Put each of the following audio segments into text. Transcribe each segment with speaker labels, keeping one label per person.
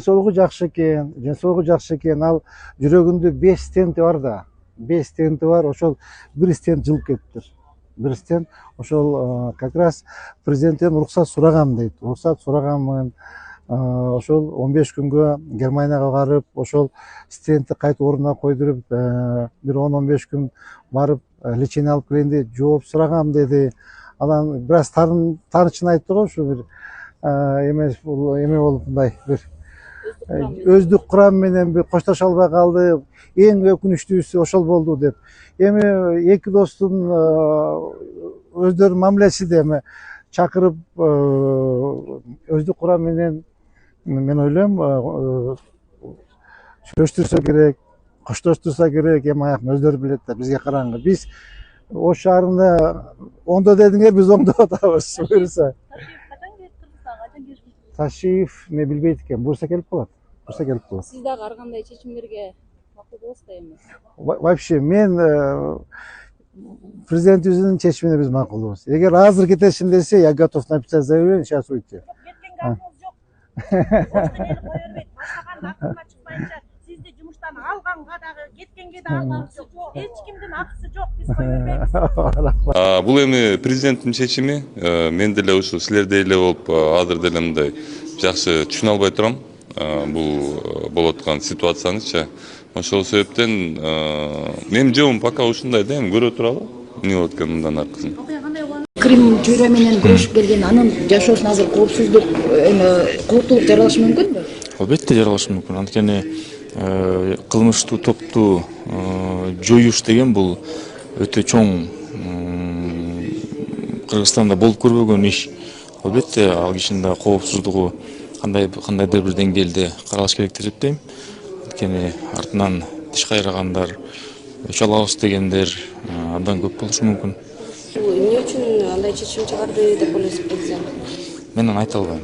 Speaker 1: жакшы экен, ал жүрөгүндө 5 стенти бар да. 5 стенти бар, ошол 1 стент жылып кетиптир. 1 стент ошол как раз президенттен уруксат сурагам дейт. Уруксат сураганмын. Ошол 15 күнгө Германияга барып, ошол стентти кайта ордуна койдуруп, бир 10-15 күн барып лечение алып келейин деп жооп сурагам деди. Анан бир аз таанычын айтты го, ушу бир эме болуп мындай бир өздүк курам менен бир коштошо албай калды. Эң өкүнүчтүүсү ошол болду деп. Эми эки достун өздөрүнүн мамилеси да эми чакырып өздүк курам менен мен ойлойм сүйлөштүрсө керек, коштоштурса керек. Эми аякын өздөрү билет да, бизге караңгы. Биз Ош шаарында оңдо дедиңер, биз оңдоп атабыз. Буюрса. Ташиев мен билбейт экен. Буюрса келип калат.
Speaker 2: Сиз дагы ар кандай чечимдерге макул болосуз да эми?
Speaker 1: Вообще мен президентибиздин чечимине биз макулбуз. Эгер азыр кетесин десе, я готов написать заявление, сейчас уйти.
Speaker 3: Кеткенге акыбыз жок. Ошто мени кое бербейт. Баштаган акыма чыкпайынча сизди жумуштан алганга дагы, кеткенге да акыбыз жок. Эч кимдин акысы жок, биз кое бербейбиз.
Speaker 4: Бул эми президенттин чечими. Мен деле ушул силердей эле болуп, азыр деле мындай жакшы түшүнө албай турам. Бул болуп аткан ситуациянычы. Ошол себептен менин жообум пока ушундай да, эми көрө туралы эмне болот экен мындан аркысын.
Speaker 2: Крим чөйрө менен күрөшүп келген, анын жашоосуна азыр коопсуздук, кооптуулук жаралышы мүмкүнбү?
Speaker 5: Албетте жаралышы мүмкүн. Анткени кылмыштуу топту жоюш деген бул өтө чоң Кыргызстанда болуп көрбөгөн иш. Албетте ал кишинин да коопсуздугу кандайдыр бир деңгээлде каралыш керек деп эсептейм. Анткени артынан тиш кайрагандар, өч алабыз дегендер абдан көп болушу мүмкүн.
Speaker 2: Эмне үчүн андай чечим чыгарды деп ойлойсуз президент?
Speaker 5: Мен аны айта албайм.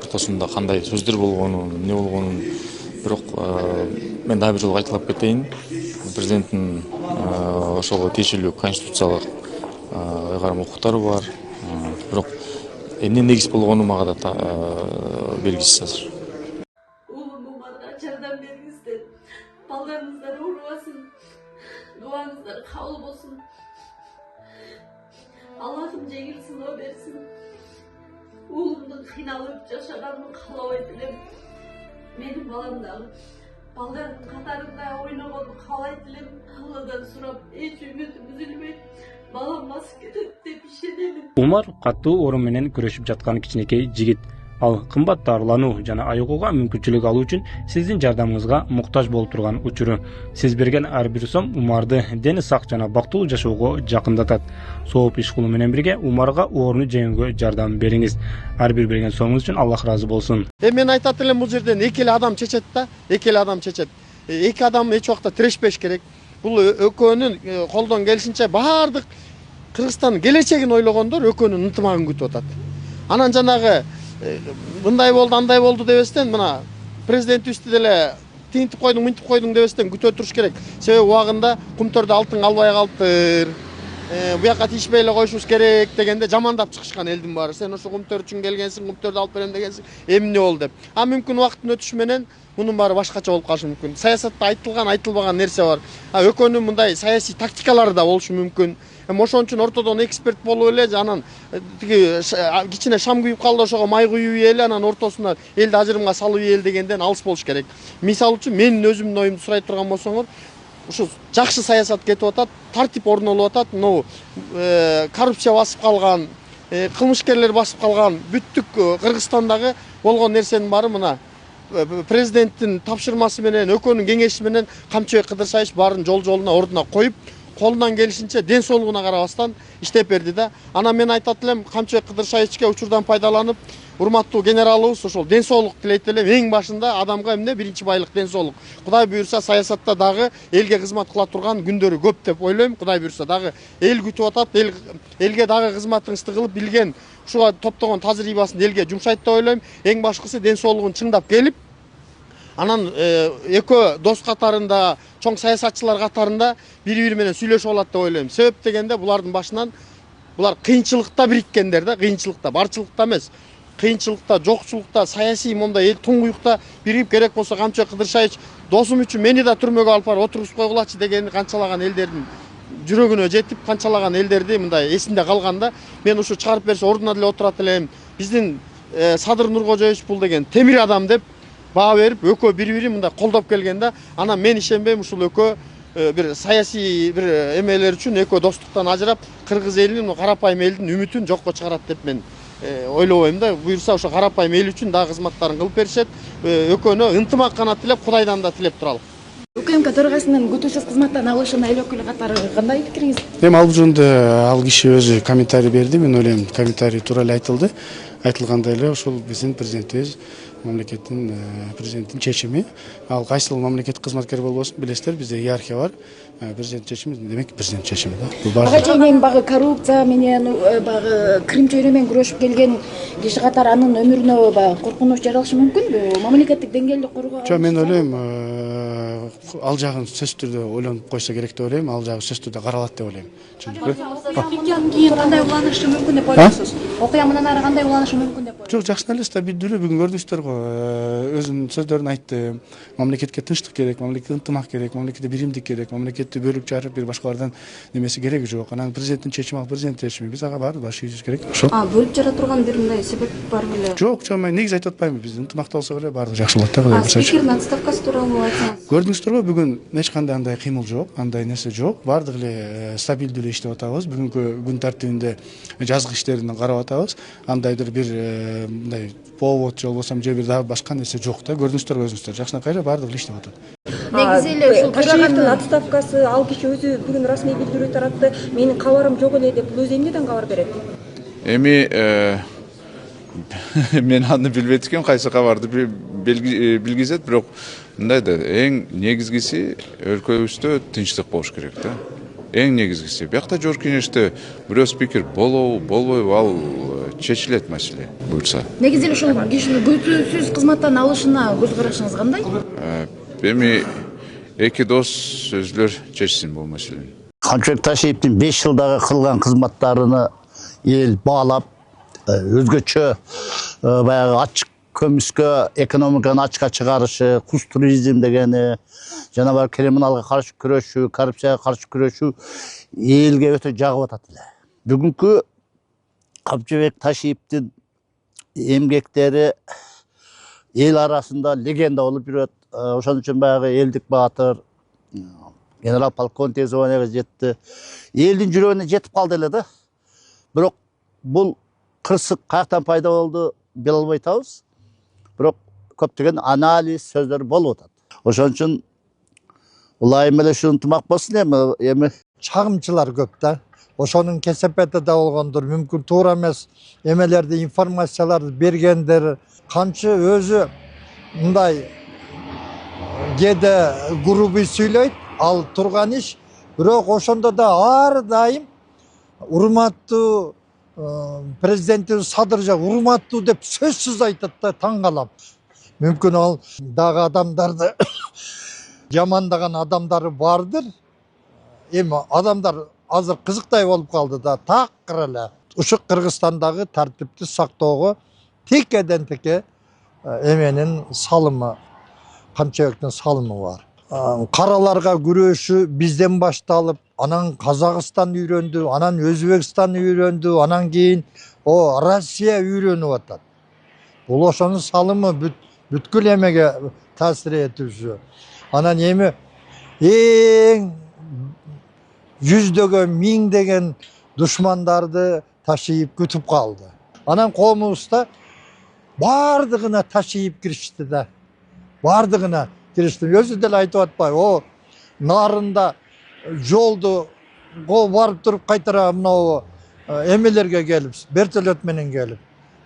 Speaker 5: Ортосунда кандай сөздөр болгонун, эмне болгонун, бирок мен дагы бир жолу кайталап кетейин. Президенттин ошого тиешелүү конституциялык ыйгарым укуктары бар. Бирок эмне негиз болгону мага да белгисиз азыр.
Speaker 6: Уулумга жардам бериңиздер. Балдарыңыздар оорубасын. Дуаңыздар кабыл болсун. Аллахым жеңил сыноо берсин. Уулумдун кыйналып жашаганын каалабайт элем. Менин балам дагы балдардын катарында ойногонун каалайт элем. Алладан сурап, эч үмүтүм үзүлбөйт. Балам басып кетет деп ишенемин.
Speaker 7: Умар катуу оору менен күрөшүп жаткан кичинекей жигит. Ал кымбат дарылануу жана айыгууга мүмкүнчүлүк алуу үчүн сиздин жардамыңызга муктаж болуп турган учуру. Сиз берген ар бир сом Умарды дени сак жана бактылуу жашоого жакындатат. Сооп иш кылуу менен бирге Умарга ооруну жеңүүгө жардам бериңиз. Ар бир берген сомуңуз үчүн Аллах разы болсун.
Speaker 8: Мен айтат элем, бул жерден эки эле адам чечет да, эки эле адам чечет. Эки адам эч убакта тирешпеш керек. Бул экөөнүн колдон келишинче баардык Кыргызстандын келечегин ойлогондор экөөнүн ынтымагын күтүп атат. Анан жанагы мындай болду, андай болду дебестен, мына президентибизди деле тинтип койдуң, мынтип койдуң дебестен күтө туруш керек. Себеби убагында кумтөрдө алтын калбай калыптыр. Буяка тиишпей эле коюшубуз керек дегенде жамандап чыгышкан элдин баары. Сен ошо кумтөр үчүн келгенсиң, кумтөрдү алып берем дегенсиң, эмне болду деп. Мүмкүн убакыттын өтүшү менен мунун баары башкача болуп калышы мүмкүн. Саясатта айтылган, айтылбаган нерсе бар. Экөөнүн мындай саясий тактикалары да болушу мүмкүн. Ошон үчүн ортодон эксперт болуп эле, анан тиги кичине шам күйүп калды, ошого май куюп эле, анан ортосуна элди ажырымга салып эле дегенден алыс болуш керек. Мисалы үчүн менин өзүмдүн оюмду сурай турган болсоңор, ушу жакшы саясат кетип атат, тартип орнолуп атат. Мына коррупция басып калган, кылмышкерлер басып калган бүттүк Кыргызстандагы болгон нерсенин баары мына президенттин тапшырмасы менен, экөөнүн кеңеши менен Камчыбек Кыдыршаевич баарын жолуна ордуна коюп, колунан келишинче ден соолугуна карабастан иштеп берди да. Анан мен айтат элем, Камчыбек Кыдыршаевичке учурдан пайдаланып, урматтуу генералыбыз ошол ден соолук тилейт элем. Эң башында адамга эмне биринчи байлык ден соолук. Кудай буйрса саясатта дагы элге кызмат кыла турган күндөрү көп деп ойлойм. Кудай буйрса дагы эл күтүп атат, элге дагы кызматыңызды кылып билген, ушуга топтогон тажрыйбасын элге жумшайт деп ойлойм. Эң башкысы ден соолугун чыңдап келип, анан экөө дос катарында, чоң саясатчылар катарында бири-бири менен сүйлөшүп алат деп ойлойм. Себеп дегенде булардын башынан булар кыйынчылыкта бириккендер да, кыйынчылыкта, барчылыкта эмес. кыйынчылыкта, жокчулукта, саясий момда эл туңгуюкта биригип керек болсо Камчы Кыдыршаевич досум үчүн мени да түрмөгө алып барып отургузуп койгулачы дегени канчалаган элдердин жүрөгүнө жетип, канчалаган элдерди мындай эсинде калганда мен ушу чыгарып берсе ордуна деле отурат элем. Биздин Садыр Нуркожоевич бул деген темир адам деп баа берип, экөө бири-бирин мындай колдоп келген да. Анан мен ишенбейм ушул экөө bir siyasi bir emeler için eko dostluktan ajırap Kırgız elinin karapayım elinin ümitün jokko çıgarat dep men ойлобойм да. Буюрса ошо карапайым эл үчүн дагы кызматтарын кылып беришет. Экөөнө ынтымак кана тилеп, Кудайдан да тилеп туралы.
Speaker 2: УКМК төрагасынын күтүүсүз кызматтан алышына эл өкүлү катары кандай пикириңиз?
Speaker 9: Эми ал жөнүндө ал киши өзү комментарий берди. Мен ойлойм, комментарий туура эле айтылды. Айтылгандай эле ошол биздин президентибиз мамлекеттин президенттин чечими. Ал кайсыл мамлекеттик кызматкер болбосун билесиздер, бизде иерархия бар. Президент чечими демек президент чечими да.
Speaker 2: Ага чейин багы коррупция менен багы Крим чөйрө менен күрөшүп келген киши катары анын өмүрүнө багы коркунуч жаралышы мүмкүнбү? Мамлекеттик деңгээлде коргоо.
Speaker 9: Жок, мен ойлойм, ал жагын сөзсүз түрдө ойлонуп койсо керек деп ойлойм. Ал жагы сөзсүз түрдө каралат деп ойлойм.
Speaker 6: Окуядан кийин кандай уланышы мүмкүн деп ойлойсуз? Окуя мындан ары кандай уланышы мүмкүн деп ойлойсуз?
Speaker 9: Жок, жакшы эле, стабилдүү. Бүгүн көрдүңүздөр го, өзүнүн сөздөрүн айтты. Мамлекетке тынчтык керек, мамлекетке ынтымак керек, мамлекетке биримдик керек, мамлекетти бөлүп жарып бир башкалардан немеси кереги жок. Анан президенттин чечими, ал президенттин чечими. Биз ага баары баш ийишибиз керек. Ошо.
Speaker 6: Бөлүп жара турган бир мындай себеп бар беле?
Speaker 9: Жок, мен негиз айтып атпаймынбы. Биз ынтымакта болсок эле баардыгы жакшы болот да, Кудай буйрса.
Speaker 6: Спикердин отставкасы тууралуу айтсаңыз.
Speaker 9: Көрдүңүздөр го, бүгүн эч кандай андай кыймыл жок, андай нерсе жок. Баардыгы эле стабилдүү эле иштеп атабыз. Бүгүнкү күн тартибинде жазгы иштерин карап атабыз. Андайдыр бир мындай повод же болбосо же бир дагы башка нерсе жок да. Көрдүңүздөр өзүңүздөр. Жакшынакай эле баардыгы иштеп атат.
Speaker 6: Негизи эле ушул Ташиевдин отставкасы, ал киши өзү бүгүн расмий билдирүү таратты. Менин кабарым жок эле деп, бул өзү эмнеден кабар берет?
Speaker 10: Эми мен аны билбейт экенмин, кайсы кабарды билгизет, бирок мындай да, эң негизгиси өлкөбүздө тынчтык болуш керек да. Эң негизгиси. Биякта жогорку кеңеште бирөө спикер болобу, болбойбу, ал чечилет маселе буюрса.
Speaker 2: Негизи эле ушул кишинин күтүүсүз кызматтан алышына көз карашыңыз кандай?
Speaker 10: Эми эки дос сөзлөр чечсин бул маселени.
Speaker 11: Камчыбек Ташиевдин 5 жылдагы кылган кызматтарыны эл баалап, өзгөчө баягы ачык көмүскө экономиканы ачыкка чыгарышы, куз туризм дегени, жана бар криминалга каршы күрөшүү, коррупцияга каршы күрөшүү элге өтө жагып атат эле. Бүгүнкү Камчыбек Ташиевдин эмгектери эл арасында легенда болуп жүрөт. Ошон үчүн баягы элдик баатыр, генерал полковник званияга жетти. Элдин жүрөгүнө жетип калды эле да. Бирок бул кырсык каяктан пайда болду биле албай атабыз. Бирок көптөгөн анализ сөздөр болуп атат. Ошон үчүн улайым эле ушу ынтымак болсун эми
Speaker 1: Чагымчылар көп да. Ошонун кесепети да болгондур. Мүмкүн туура эмес эмелерди, информацияларды бергендер. Камчы өзү мындай кээде грубый сүйлөйт, ал турган иш. Бирок ошондо да ар дайым урматтуу президентибиз Садыр урматтуу деп сөзсүз айтат да, таң калам. Мүмкүн ал дагы адамдарды жамандаган адамдары бардыр. Эми адамдар азыр кызыктай болуп калды да, такыр эле. Ушу Кыргызстандагы тартипти сактоого текеден теке эменин салымы, Камчыбектин салымы бар. Караларга күрөшү бизден башталып, анан Казакстан үйрөндү, анан Өзбекстан үйрөндү, анан кийин Россия үйрөнүп атат. Бул ошонун салымы бүткүл эмеге таасир этүүсү. Анан эми эң жүздөгөн, миңдеген душмандарды Ташиев күтүп калды. Анан коомубузда бардыгына Ташиев киришти да. Бардыгына киришти. Өзү деле айтып атпайбы, нарында жолду барып туруп кайтара мынау эмелерге келип, вертолет менен келип.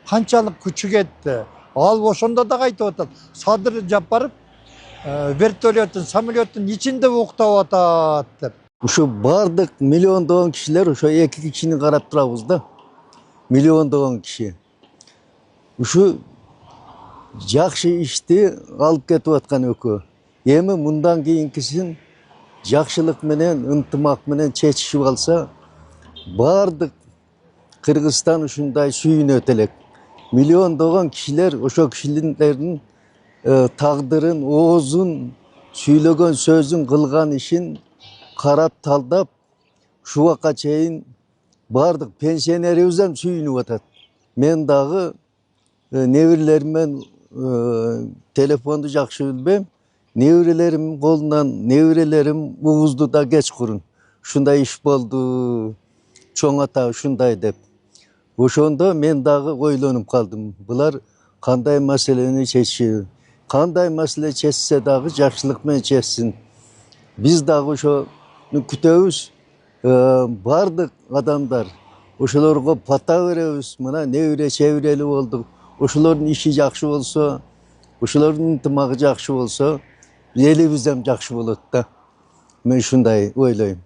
Speaker 1: Канчалык күчү кетти. Ал ошондо да айтып атат. Садыр Жапаров вертолеттин, самолеттин ичинде уктап атат деп.
Speaker 11: ушу бардык миллиондогон кишилер ошо эки кишини карап турабыз да. Миллиондогон киши. Ушу жакшы ишти алып кетип аткан экөө. Эми мындан кийинкисин жакшылык менен, ынтымак менен чечишип алса, бардык Кыргызстан ушундай сүйүнөт элек.
Speaker 12: миллиондогон кишилер ошо кишилердин тагдырын, оозун, сүйлөгөн сөзүн, кылган ишин карап талдап ушул убакка чейин бардык пенсионерибиз ham сүйүнүп атат. Мен дагы неберелериммен телефонду жакшы билбейм. Неберелерим колунан неберелерим угузду да кечкурун. Ушундай иш болду, чоң ата ушундай деп. Ошондо мен дагы ойлонуп калдым. Булар кандай маселени чечиши, кандай маселе чечсе дагы жакшылык менен чечсин. Биз дагы ошо күтөбүз. Бардык адамдар ошолорго пата беребиз. Мына небере чебирели болдук. Ошолордун иши жакшы болсо, ошолордун ынтымагы жакшы болсо, элибиз ham жакшы болот да. Мен ушундай ойлойм.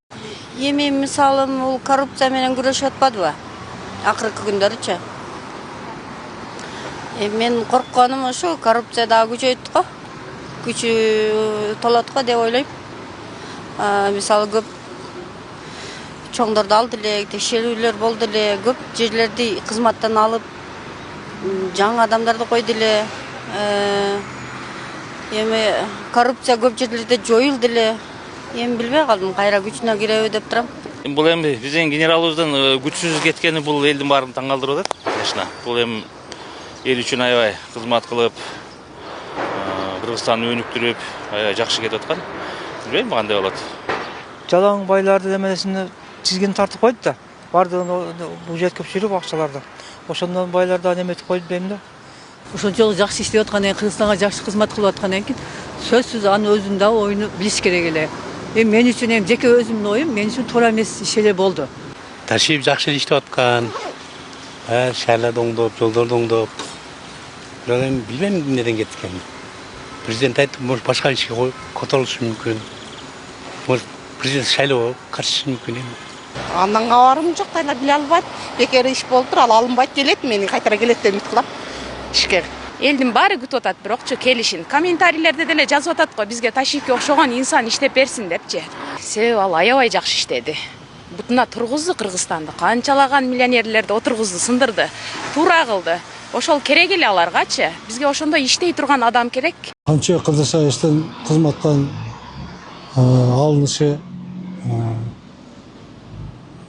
Speaker 13: Эми мисалы бул коррупция менен күрөшүп атпадыбы? Акыркы күндөрүчү. Мен коркконум ошо коррупция дагы күчөйт го. Күчү толот го деп ойлойм. Мисалы көп чоңдорду алды эле, текшерүүлөр болду эле, көп жерлерди кызматтан алып, жаңы адамдарды койду эле. Эми коррупция көп жерлерде жоюлду эле. Эми билбей калдым, кайра күчүнө киреби деп турам.
Speaker 14: Бул эми биздин генералыбыздын күчсүз кеткени бул элдин баарын таң калтырып атат. Конечно, бул эми эл үчүн аябай кызмат кылып, Кыргызстанды өнүктүрүп, аябай жакшы кетип аткан. Билбейм кандай болот.
Speaker 15: Жалаң байларды эмелесине чизгини тартып койду да. Бардыгын бюджет көпчүлүк акчаларды. Ошондон байларды эметип койду дейм да.
Speaker 16: Ошончолук жакшы иштеп аткандан кийин, Кыргызстанга жакшы кызмат кылып аткандан кийин сөзсүз анын өзүнүн да оюну билиш керек эле. Мен үчүн жеке өзүмдүн оюм, мен үчүн туура эмес иш эле болду.
Speaker 17: Ташип жакшы иштеп аткан. Шаарларды оңдоп, жолдорду оңдоп. Бирок эми билбейм эмнеден кеткен. Президент айтты, может башка ишке которулушу мүмкүн. Может президент шайлоого катышышы мүмкүн эми.
Speaker 18: Андан кабарым жок, дайла биле албайт. Бекер иш болуптур, ал алынбайт келет, мени кайтара келет деп үмүт кылам. Ишке.
Speaker 19: Элдин баары күтүп атат, бирокчу келишин. Комментарийлерде деле жазып атат го, бизге Ташиевке окшогон инсан иштеп берсин депчи. Себеби ал аябай жакшы иштеди. Бутуна тургузду Кыргызстанды, канчалаган миллионерлерди отургузду, сындырды, туура кылды. Ошол керек эле аларгачы. Бизге ошондой иштей турган адам керек.
Speaker 20: Камчыбек Кырдыршаевдин кызматтан алынышы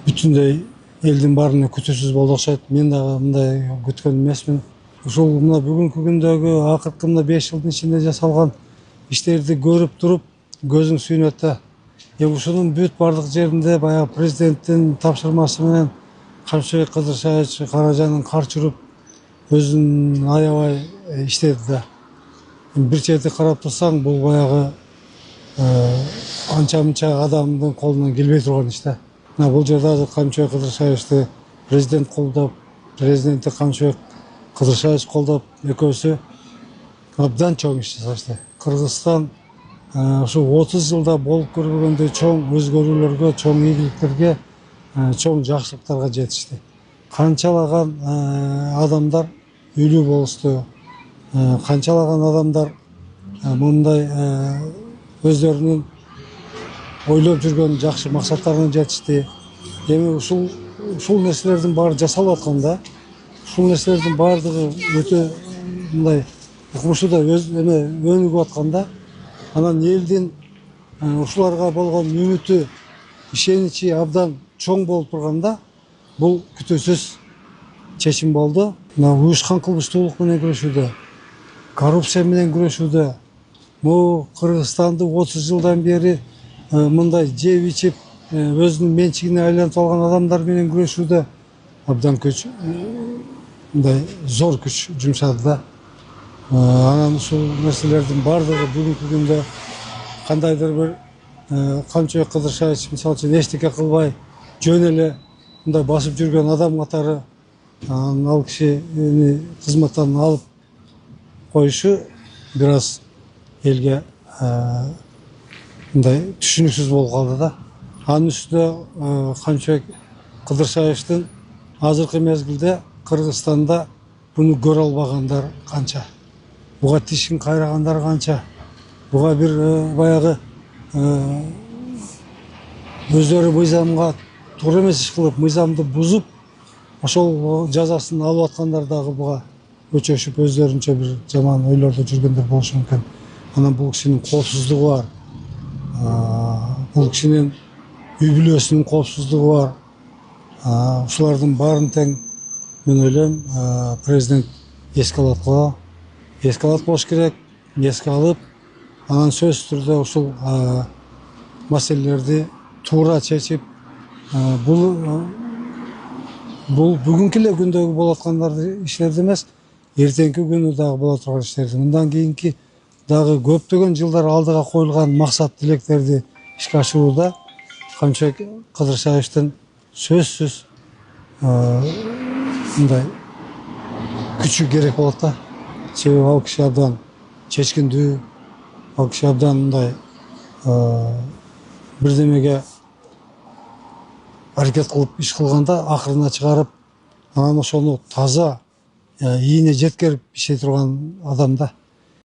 Speaker 20: бүтүндөй элдин баарына күтүүсүз болду окшойт. Мен дагы мындай күткөн эмесмин. Ушул мына бүгүнкү күндөгү акыркы мына 5 жылдын ичинде жасалган иштерди көрүп туруп көзүң сүйүнөт да. Ушунун бүт бардык жеринде баягы президенттин тапшырмасы менен Камчыбек Кырдыршаевич каражанын карчы уруп өзүнүн аябай иштеди да. Бир чети карап турсаң, бул баягы анча-мынча адамдын колунан келбей турган иш да. Мына бул жерде азыр Камчыбек Кырдыршаевичти президент колдоп, президентти Камчыбек Кырдыршаевич колдоп, экөөсү абдан чоң иш жасашты. Кыргызстан ушу 30 жылда болуп көрбөгөндөй чоң өзгөрүүлөргө, чоң ийгиликтерге, чоң жакшылыктарга жетишти. Канчалаган адамдар үйлүү болушту, канчалаган адамдар мындай өздөрүнүн ойлоп жүргөн жакшы максаттарына жетишти. Эми ушул нерселердин баары жасалып атканда, ушул нерселердин баардыгы өтө мындай укмушуда өнүгүп атканда, анан элдин ушуларга болгон үмүтү, ишеничи абдан чоң болуп турганда, бул күтүүсүз чечим болду. Мына уюшкан кылмыштуулук менен күрөшүүдө, коррупция менен күрөшүүдө, могу Кыргызстанды 30 жылдан бери мындай жеп ичип өзүнүн менчигине айлантып алган адамдар менен күрөшүүдө абдан күч, мындай зор күч жумшады да. Анан ушул нерселердин баардыгы бүгүнкү күндө кандайдыр бир Камчыбек Кырдыршаевич мисалы үчүн эчтеке кылбай жөн эле мындай басып жүргөн адам катары ал кишини кызматтан алып коюшу бир аз элге мындай түшүнүксүз болуп калды да. Анын үстүнө Камчыбек Кырдыршаевдин азыркы мезгилде Кыргызстанда буну көрө албагандар канча. Буга тишин кайрагандар канча. Буга бир баягы өздөрү мыйзамга туура эмес иш кылып, мыйзамды бузуп, ошол жазасын алып аткандар дагы буга өчөшүп өздөрүнчө бир жаман ойлордо жүргөндөр болушу мүмкүн. Анан бул кишинин коопсуздугу бар. Бул кишинин үй бүлөсүнүн коопсуздугу бар. Ушулардын баарын тең мен ойлойм президент эске алат болуш керек. Эске алып, анан сөзсүз түрдө ушул маселелерди туура чечип, бул бүгүнкү эле күндөгү болуп аткан иштерди эмес, эртеңки күнү дагы боло турган иштерди. Мындан кийинки дагы көптөгөн жылдар алдыга коюлган максат тилектерди ишке ашырууда Камчыбек Кыдыршаевдин сөзсүз мындай күчү керек болот да. Себеби ал киши абдан чечкиндүү, ал киши абдан мындай бирдемеге аракет кылып иш кылганда акырына чыгарып, анан ошону таза ийине жеткирип иштей турган адам да.